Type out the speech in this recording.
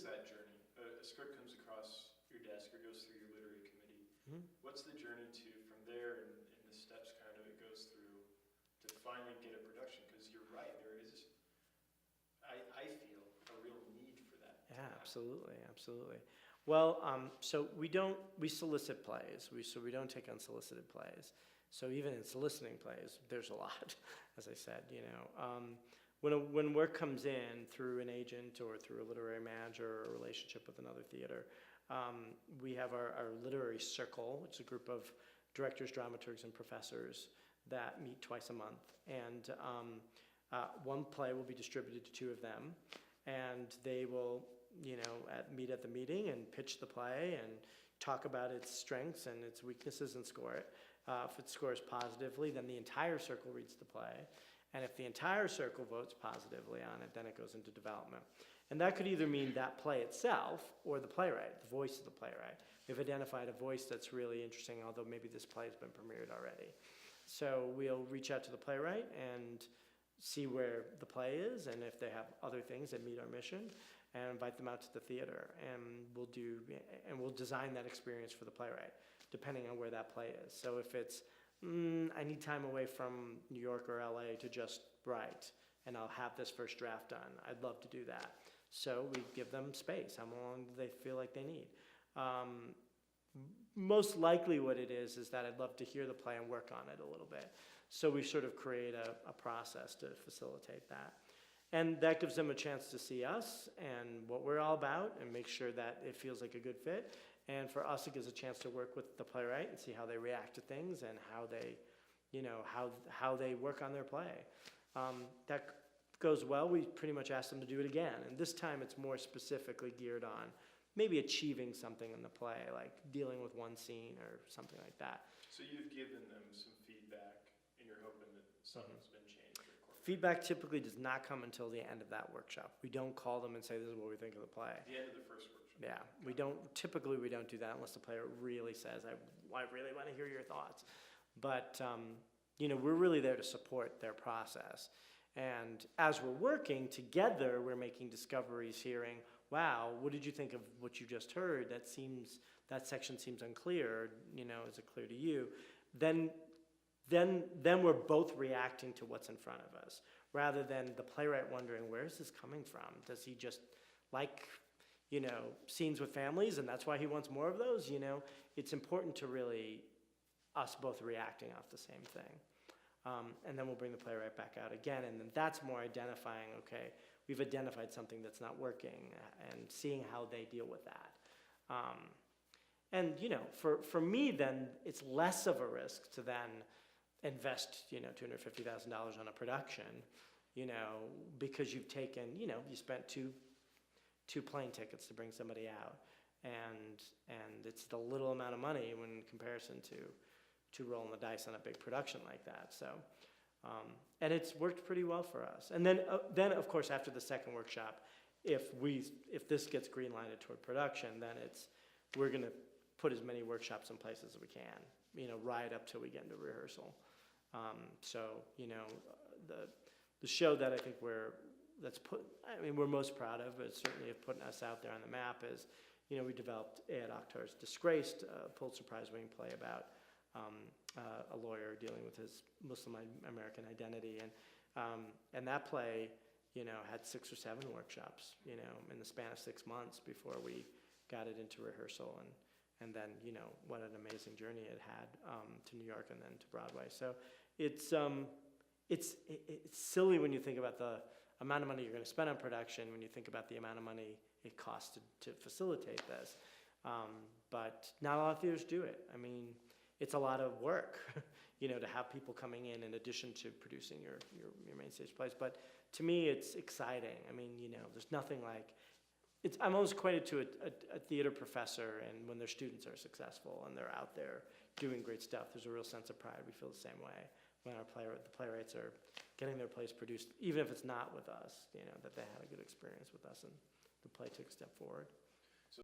is that journey? A script comes across your desk or goes through your literary committee. Mhm. What's the journey to from there and the steps kind of it goes through to finally get a production? Because you're right, there is, I feel, a real need for that. Yeah, absolutely, absolutely. Well, so we solicit plays, so we don't take unsolicited plays. So even in soliciting plays, there's a lot, as I said, you know. When work comes in through an agent or through a literary manager or a relationship with another theater, we have our literary circle, which is a group of directors, dramaturgs, and professors that meet twice a month. And one play will be distributed to two of them, and they will, you know, meet at the meeting and pitch the play and talk about its strengths and its weaknesses and score it. If it scores positively, then the entire circle reads the play. And if the entire circle votes positively on it, then it goes into development. And that could either mean that play itself or the playwright, the voice of the playwright. We've identified a voice that's really interesting, although maybe this play has been premiered already. So we'll reach out to the playwright and see where the play is and if they have other things that meet our mission, and invite them out to the theater. And we'll design that experience for the playwright, depending on where that play is. So if it's, I need time away from New York or LA to just write, and I'll have this first draft done, I'd love to do that. So we give them space. How long do they feel like they need? Most likely what it is that I'd love to hear the play and work on it a little bit. So we sort of create a process to facilitate that. And that gives them a chance to see us and what we're all about and make sure that it feels like a good fit. And for us, it gives a chance to work with the playwright and see how they react to things and how they, you know, how they work on their play. That goes well, we pretty much ask them to do it again. And this time it's more specifically geared on maybe achieving something in the play, like dealing with one scene or something like that. So you've given them some feedback and you're hoping that something's been changed or incorporated. Feedback typically does not come until the end of that workshop. We don't call them and say, this is what we think of the play. The end of the first workshop. Yeah, we don't do that unless the player really says, I really want to hear your thoughts. But, you know, we're really there to support their process. And as we're working together, we're making discoveries, hearing, wow, what did you think of what you just heard? That section seems unclear, you know, is it clear to you? Then we're both reacting to what's in front of us, rather than the playwright wondering, where is this coming from? Does he just like, you know, scenes with families and that's why he wants more of those? You know, it's important to really us both reacting off the same thing. And then we'll bring the playwright back out again, and then that's more identifying, okay, we've identified something that's not working and seeing how they deal with that. And, you know, for me then, it's less of a risk to then invest, you know, $250,000 on a production, you know, because you've taken, you know, you spent two plane tickets to bring somebody out, and it's the little amount of money when in comparison to rolling the dice on a big production like that. So, and it's worked pretty well for us. And then of course after the second workshop, if this gets green-lighted toward production, then we're going to put as many workshops in place as we can, you know, right up till we get into rehearsal. So, you know, the show that I think we're most proud of, but certainly of putting us out there on the map, is, you know, we developed Ed Akhtar's Disgraced, Pulitzer Prize-winning play about a lawyer dealing with his Muslim American identity, and that play, you know, had 6 or 7 workshops, you know, in the span of 6 months before we got it into rehearsal, and then, you know, what an amazing journey it had to New York and then to Broadway. So it's silly when you think about the amount of money you're going to spend on production, when you think about the amount of money it costs to facilitate this, but not a lot of theaters do it. I mean, it's a lot of work, you know, to have people coming in addition to producing your main stage plays. But to me, it's exciting. I mean, you know, there's nothing like, I'm almost equated to a theater professor, and when their students are successful and they're out there doing great stuff, there's a real sense of pride. We feel the same way when the playwrights are getting their plays produced, even if it's not with us, you know, that they had a good experience with us and the play took a step forward.